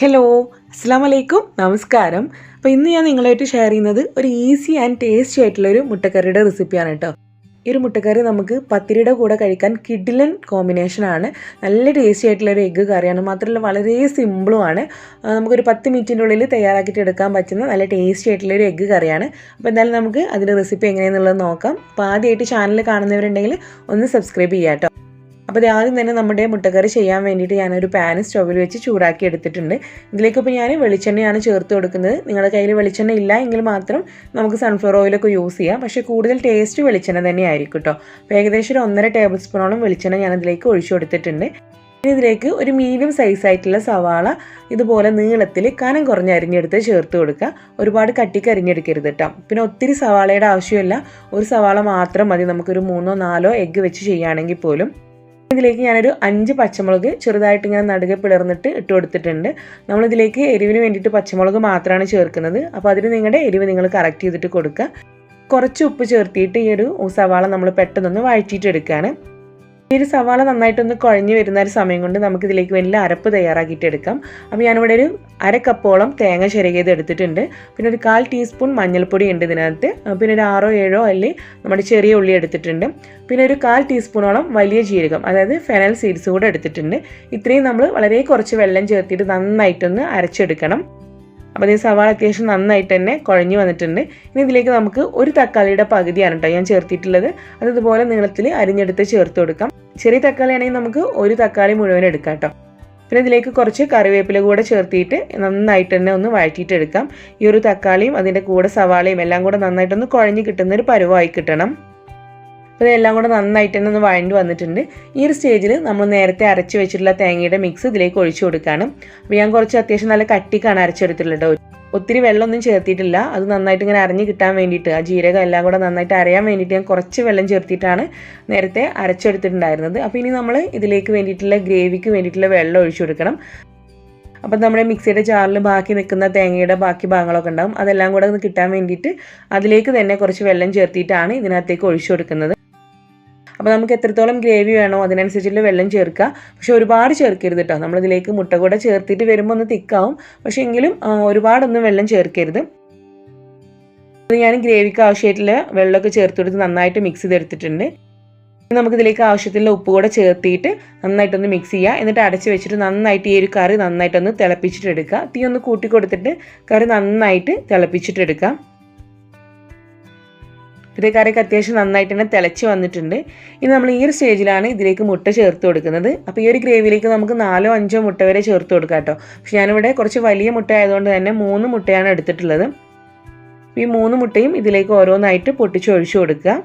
Hello, അസ്സാം വലൈക്കും, നമസ്കാരം. അപ്പോൾ ഇന്ന് ഞാൻ നിങ്ങളായിട്ട് ഷെയർ ചെയ്യുന്നത് ഒരു ഈസി ആൻഡ് ടേസ്റ്റി ആയിട്ടുള്ളൊരു മുട്ടക്കറിയുടെ റെസിപ്പിയാണ് കേട്ടോ. ഈ ഒരു മുട്ടക്കറി നമുക്ക് പത്തിരിയുടെ കൂടെ കഴിക്കാൻ കിഡിലൻ കോമ്പിനേഷനാണ്. നല്ല ടേസ്റ്റി ആയിട്ടുള്ളൊരു എഗ്ഗ് കറിയാണ്. മാത്രമല്ല വളരെ സിമ്പിളുമാണ്. നമുക്കൊരു 10 മിനിറ്റിൻ്റെ ഉള്ളിൽ തയ്യാറാക്കിയിട്ട് എടുക്കാൻ പറ്റുന്ന നല്ല ടേസ്റ്റി ആയിട്ടുള്ളൊരു എഗ്ഗ് കറിയാണ്. അപ്പോൾ എന്തായാലും നമുക്ക് അതിൻ്റെ റെസിപ്പി എങ്ങനെയാണെന്നുള്ളത് നോക്കാം. അപ്പോൾ ആദ്യമായിട്ട് ചാനൽ കാണുന്നവരുണ്ടെങ്കിൽ ഒന്ന് സബ്സ്ക്രൈബ് ചെയ്യാം കേട്ടോ. അപ്പോൾ ആദ്യം തന്നെ നമ്മുടെ മുട്ടക്കറി ചെയ്യാൻ വേണ്ടിയിട്ട് ഞാനൊരു പാൻ സ്റ്റൗവിൽ വെച്ച് ചൂടാക്കി എടുത്തിട്ടുണ്ട്. ഇതിലേക്കിപ്പോൾ ഞാൻ വെളിച്ചെണ്ണയാണ് ചേർത്ത് കൊടുക്കുന്നത്. നിങ്ങളുടെ കയ്യിൽ വെളിച്ചെണ്ണ ഇല്ല എങ്കിൽ മാത്രം നമുക്ക് സൺഫ്ലവർ ഓയിലൊക്കെ യൂസ് ചെയ്യാം. പക്ഷേ കൂടുതൽ ടേസ്റ്റ് വെളിച്ചെണ്ണ തന്നെയായിരിക്കും കേട്ടോ. അപ്പോൾ ഏകദേശം ഒരു 1.5 ടേബിൾ സ്പൂണോളം വെളിച്ചെണ്ണ ഞാനതിലേക്ക് ഒഴിച്ചു കൊടുത്തിട്ടുണ്ട്. ഇതിലേക്ക് ഒരു മീഡിയം സൈസായിട്ടുള്ള സവാള ഇതുപോലെ നീളത്തിൽ കനം കുറഞ്ഞ് അരിഞ്ഞെടുത്ത് ചേർത്ത് കൊടുക്കുക. ഒരുപാട് കട്ടിക്ക് അരിഞ്ഞെടുക്കരുത് കേട്ടോ. പിന്നെ ഒത്തിരി സവാളയുടെ ആവശ്യമില്ല. ഒരു സവാള മാത്രം മതി. നമുക്കൊരു 3-4 എഗ്ഗ് വെച്ച് ചെയ്യുകയാണെങ്കിൽ പോലും. ഇതിലേക്ക് ഞാനൊരു 5 പച്ചമുളക് ചെറുതായിട്ട് ഇങ്ങനെ നടുകെ പിളർന്നിട്ട് ഇട്ട് കൊടുത്തിട്ടുണ്ട്. നമ്മളിതിലേക്ക് എരിവിന് വേണ്ടിയിട്ട് പച്ചമുളക് മാത്രമാണ് ചേർക്കുന്നത്. അപ്പോൾ അതിന് നിങ്ങളുടെ എരിവ് നിങ്ങൾ കറക്റ്റ് ചെയ്തിട്ട് കൊടുക്കുക. കുറച്ച് ഉപ്പ് ചേർത്തിയിട്ട് ഈ ഒരു സവാള നമ്മൾ പെട്ടെന്നൊന്ന് വഴറ്റിയിട്ട് എടുക്കുകയാണ്. ഈ ഒരു സവാള നന്നായിട്ടൊന്ന് കുഴഞ്ഞ് വരുന്ന ഒരു സമയം കൊണ്ട് നമുക്കിതിലേക്ക് വലിയ അരപ്പ് തയ്യാറാക്കിയിട്ട് എടുക്കാം. അപ്പോൾ ഞാനിവിടെ ഒരു 1/2 കപ്പോളം തേങ്ങ ചിരകിയത് എടുത്തിട്ടുണ്ട്. പിന്നെ ഒരു 1/4 ടീസ്പൂൺ മഞ്ഞൾപ്പൊടി ഉണ്ട് ഇതിനകത്ത്. പിന്നെ ഒരു 6-7 അല്ലി നമ്മുടെ ചെറിയ ഉള്ളി എടുത്തിട്ടുണ്ട്. പിന്നെ ഒരു 1/4 ടീസ്പൂണോളം വലിയ ജീരകം, അതായത് ഫെനൽ സീഡ്സ് കൂടെ എടുത്തിട്ടുണ്ട്. ഇത്രയും നമ്മൾ വളരെ കുറച്ച് വെള്ളം ചേർത്തിട്ട് നന്നായിട്ടൊന്ന് അരച്ചെടുക്കണം. അപ്പോൾ ഈ സവാള അത്യാവശ്യം നന്നായിട്ട് തന്നെ കുഴഞ്ഞു വന്നിട്ടുണ്ട്. ഇനി ഇതിലേക്ക് നമുക്ക് ഒരു തക്കാളിയുടെ പകുതിയാണ് കേട്ടോ ഞാൻ ചേർത്തിട്ടുള്ളത്. അത് ഇതുപോലെ നീളത്തിൽ അരിഞ്ഞെടുത്ത് ചേർത്ത് കൊടുക്കാം. ചെറിയ തക്കാളി ആണെങ്കിൽ നമുക്ക് ഒരു തക്കാളി മുഴുവൻ എടുക്കാം കേട്ടോ. പിന്നെ ഇതിലേക്ക് കുറച്ച് കറിവേപ്പില കൂടെ ചേർത്തിട്ട് നന്നായിട്ട് തന്നെ ഒന്ന് വഴറ്റിയിട്ടെടുക്കാം. ഈ ഒരു തക്കാളിയും അതിൻ്റെ കൂടെ സവാളയും എല്ലാം കൂടെ നന്നായിട്ടൊന്ന് കുഴഞ്ഞ് കിട്ടുന്നൊരു പരുവമായി കിട്ടണം. അപ്പോൾ ഇതെല്ലാം കൂടെ നന്നായിട്ട് തന്നെ ഒന്ന് വഴണ്ടി വന്നിട്ടുണ്ട്. ഈ ഒരു സ്റ്റേജിൽ നമ്മൾ നേരത്തെ അരച്ച് വെച്ചിട്ടുള്ള തേങ്ങയുടെ മിക്സ് ഇതിലേക്ക് ഒഴിച്ചു കൊടുക്കുകയാണ്. അപ്പോൾ ഞാൻ കുറച്ച് അത്യാവശ്യം നല്ല കട്ടിക്കാണ് അരച്ചെടുത്തിട്ടുള്ളത്. ഒത്തിരി വെള്ളമൊന്നും ചേർത്തിട്ടില്ല. അത് നന്നായിട്ട് ഇങ്ങനെ അരഞ്ഞ് കിട്ടാൻ വേണ്ടിയിട്ട്, ആ ജീരകം എല്ലാം കൂടെ നന്നായിട്ട് അരയാൻ വേണ്ടിയിട്ട് ഞാൻ കുറച്ച് വെള്ളം ചേർത്തിട്ടാണ് നേരത്തെ അരച്ചെടുത്തിട്ടുണ്ടായിരുന്നത്. അപ്പോൾ ഇനി നമ്മൾ ഇതിലേക്ക് വേണ്ടിയിട്ടുള്ള ഗ്രേവിക്ക് വേണ്ടിയിട്ടുള്ള വെള്ളം ഒഴിച്ചു കൊടുക്കണം. അപ്പം നമ്മുടെ മിക്സിയുടെ ജാറിൽ ബാക്കി നിൽക്കുന്ന തേങ്ങയുടെ ബാക്കി ഭാഗങ്ങളൊക്കെ ഉണ്ടാകും. അതെല്ലാം കൂടെ ഒന്ന് കിട്ടാൻ വേണ്ടിയിട്ട് അതിലേക്ക് തന്നെ കുറച്ച് വെള്ളം ചേർത്തിട്ടാണ് ഇതിനകത്തേക്ക് ഒഴിച്ചു കൊടുക്കുന്നത്. അപ്പോൾ നമുക്ക് എത്രത്തോളം ഗ്രേവി വേണോ അതിനനുസരിച്ചുള്ള വെള്ളം ചേർക്കുക. പക്ഷെ ഒരുപാട് ചേർക്കരുത് കേട്ടോ. നമ്മളിതിലേക്ക് മുട്ട കൂടെ ചേർത്തിട്ട് വരുമ്പോൾ ഒന്ന് തിക്കാവും. പക്ഷേ എങ്കിലും ഒരുപാടൊന്നും വെള്ളം ചേർക്കരുത്. അത് ഞാൻ ഗ്രേവിക്ക് ആവശ്യമായിട്ടുള്ള വെള്ളമൊക്കെ ചേർത്ത് കൊടുത്ത് നന്നായിട്ട് മിക്സ് ചെയ്തെടുത്തിട്ടുണ്ട്. നമുക്കിതിലേക്ക് ആവശ്യത്തിലുള്ള ഉപ്പ് കൂടെ ചേർത്തിട്ട് നന്നായിട്ടൊന്ന് മിക്സ് ചെയ്യുക. എന്നിട്ട് അടച്ച് വെച്ചിട്ട് നന്നായിട്ട് ഈ ഒരു കറി നന്നായിട്ടൊന്ന് തിളപ്പിച്ചിട്ടെടുക്കുക. തീ ഒന്ന് കൂട്ടി കൊടുത്തിട്ട് കറി നന്നായിട്ട് തിളപ്പിച്ചിട്ടെടുക്കുക. ഇതേ കറിയൊക്കെ അത്യാവശ്യം നന്നായിട്ട് തന്നെ തിളച്ച് വന്നിട്ടുണ്ട്. ഇനി നമ്മൾ ഈ ഒരു സ്റ്റേജിലാണ് ഇതിലേക്ക് മുട്ട ചേർത്ത് കൊടുക്കുന്നത്. അപ്പോൾ ഈ ഒരു ഗ്രേവിയിലേക്ക് നമുക്ക് 4-5 മുട്ട വരെ ചേർത്ത് കൊടുക്കാം കേട്ടോ. പക്ഷെ ഞാനിവിടെ കുറച്ച് വലിയ മുട്ട ആയതുകൊണ്ട് തന്നെ 3 മുട്ടയാണ് എടുത്തിട്ടുള്ളത്. ഈ 3 മുട്ടയും ഇതിലേക്ക് ഓരോന്നായിട്ട് പൊട്ടിച്ച് ഒഴിച്ചു കൊടുക്കുക.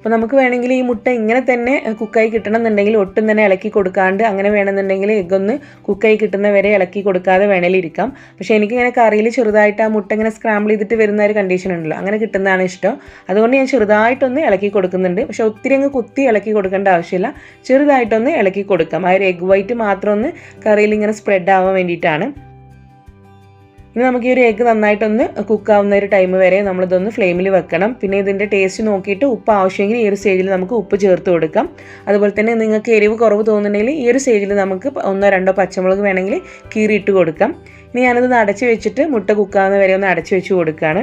അപ്പോൾ നമുക്ക് വേണമെങ്കിൽ ഈ മുട്ട ഇങ്ങനെ തന്നെ കുക്കായി കിട്ടണം എന്നുണ്ടെങ്കിൽ ഒട്ടും തന്നെ ഇളക്കി കൊടുക്കാണ്ട്, അങ്ങനെ വേണമെന്നുണ്ടെങ്കിൽ എഗ്ഗ് ഒന്ന് കുക്കായി കിട്ടുന്ന വരെ ഇളക്കി കൊടുക്കാതെ വേണമെങ്കിൽ ഇരിക്കാം. പക്ഷേ എനിക്കിങ്ങനെ കറിയിൽ ചെറുതായിട്ട് ആ മുട്ട ഇങ്ങനെ സ്ക്രാമ്പിൾ ചെയ്തിട്ട് വരുന്ന ഒരു കണ്ടീഷൻ ഉണ്ടല്ലോ, അങ്ങനെ കിട്ടുന്നതാണ് ഇഷ്ടം. അതുകൊണ്ട് ഞാൻ ചെറുതായിട്ടൊന്ന് ഇളക്കി കൊടുക്കുന്നുണ്ട്. പക്ഷേ ഒത്തിരി അങ്ങ് കുത്തി ഇളക്കി കൊടുക്കേണ്ട ആവശ്യമില്ല. ചെറുതായിട്ടൊന്ന് ഇളക്കി കൊടുക്കാം. ആ ഒരു എഗ് വൈറ്റ് മാത്രം ഒന്ന് കറിയിൽ ഇങ്ങനെ സ്പ്രെഡ് ആവാൻ വേണ്ടിയിട്ടാണ്. ഇനി നമുക്ക് ഈ ഒരു എഗ്ഗ് നന്നായിട്ടൊന്ന് കുക്കാവുന്ന ഒരു ടൈം വരെ നമ്മളിതൊന്ന് ഫ്ലെയിമിൽ വെക്കണം. പിന്നെ ഇതിൻ്റെ ടേസ്റ്റ് നോക്കിയിട്ട് ഉപ്പ് ആവശ്യമെങ്കിൽ ഈ ഒരു സ്റ്റേജിൽ നമുക്ക് ഉപ്പ് ചേർത്ത് കൊടുക്കാം. അതുപോലെ തന്നെ നിങ്ങൾക്ക് എരിവ് കുറവ് തോന്നുന്നുണ്ടെങ്കിൽ ഈ ഒരു സ്റ്റേജിൽ നമുക്ക് 1-2 പച്ചമുളക് വേണമെങ്കിൽ കീറിയിട്ട് കൊടുക്കാം. ഇനി ഞാനത് അടച്ച് വെച്ചിട്ട് മുട്ട കുക്കാവുന്ന വരെ ഒന്ന് അടച്ച് വെച്ച് കൊടുക്കുകയാണ്.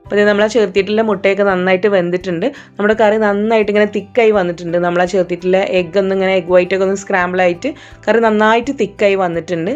അപ്പോൾ നമ്മൾ ആ ചേർത്തിട്ടുള്ള മുട്ടയൊക്കെ നന്നായിട്ട് വെന്തിട്ടുണ്ട്. നമ്മുടെ കറി നന്നായിട്ട് ഇങ്ങനെ തിക്കായി വന്നിട്ടുണ്ട്. നമ്മൾ ആ ചേർത്തിട്ടുള്ള എഗ്ഗ് ഒന്ന് ഇങ്ങനെ എഗ് വൈറ്റൊക്കെ ഒന്ന് സ്ക്രാമ്പിളായിട്ട് കറി നന്നായിട്ട് തിക്കായി വന്നിട്ടുണ്ട്.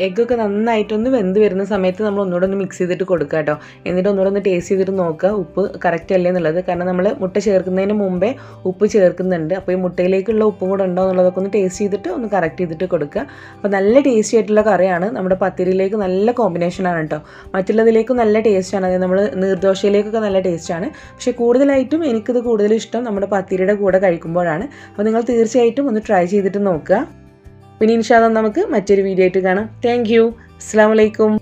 എഗ്ഗൊക്കെ നന്നായിട്ടൊന്ന് വെന്ത് വരുന്ന സമയത്ത് നമ്മൾ ഒന്നുകൂടെ ഒന്ന് മിക്സ് ചെയ്തിട്ട് കൊടുക്കുക കേട്ടോ. എന്നിട്ട് ഒന്നുകൂടെ ഒന്ന് ടേസ്റ്റ് ചെയ്തിട്ട് നോക്കുക ഉപ്പ് കറക്റ്റ് അല്ലേ എന്നുള്ളത്. കാരണം നമ്മൾ മുട്ട ചേർക്കുന്നതിന് മുമ്പേ ഉപ്പ് ചേർക്കുന്നുണ്ട്. അപ്പോൾ ഈ മുട്ടയിലേക്കുള്ള ഉപ്പും കൂടെ ഉണ്ടോ എന്നുള്ളതൊക്കെ ഒന്ന് ടേസ്റ്റ് ചെയ്തിട്ട് ഒന്ന് കറക്റ്റ് ചെയ്തിട്ട് കൊടുക്കുക. അപ്പോൾ നല്ല ടേസ്റ്റി ആയിട്ടുള്ള കറിയാണ്. നമ്മുടെ പത്തിരിയിലേക്ക് നല്ല കോമ്പിനേഷനാണ് കേട്ടോ. മറ്റുള്ളതിലേക്കും നല്ല ടേസ്റ്റാണ്. അതായത് നമ്മൾ നീർദോശയിലേക്കൊക്കെ നല്ല ടേസ്റ്റാണ്. പക്ഷേ കൂടുതലായിട്ടും എനിക്കിത് കൂടുതൽ ഇഷ്ടം നമ്മുടെ പത്തിരിയുടെ കൂടെ കഴിക്കുമ്പോഴാണ്. അപ്പോൾ നിങ്ങൾ തീർച്ചയായിട്ടും ഒന്ന് ട്രൈ ചെയ്തിട്ട് നോക്കുക. പിന്നെ ഇൻഷാ അല്ലാഹ് നമുക്ക് മറ്റൊരു വീഡിയോ ആയിട്ട് കാണാം. Thank you. അസ്സലാമു അലൈക്കും.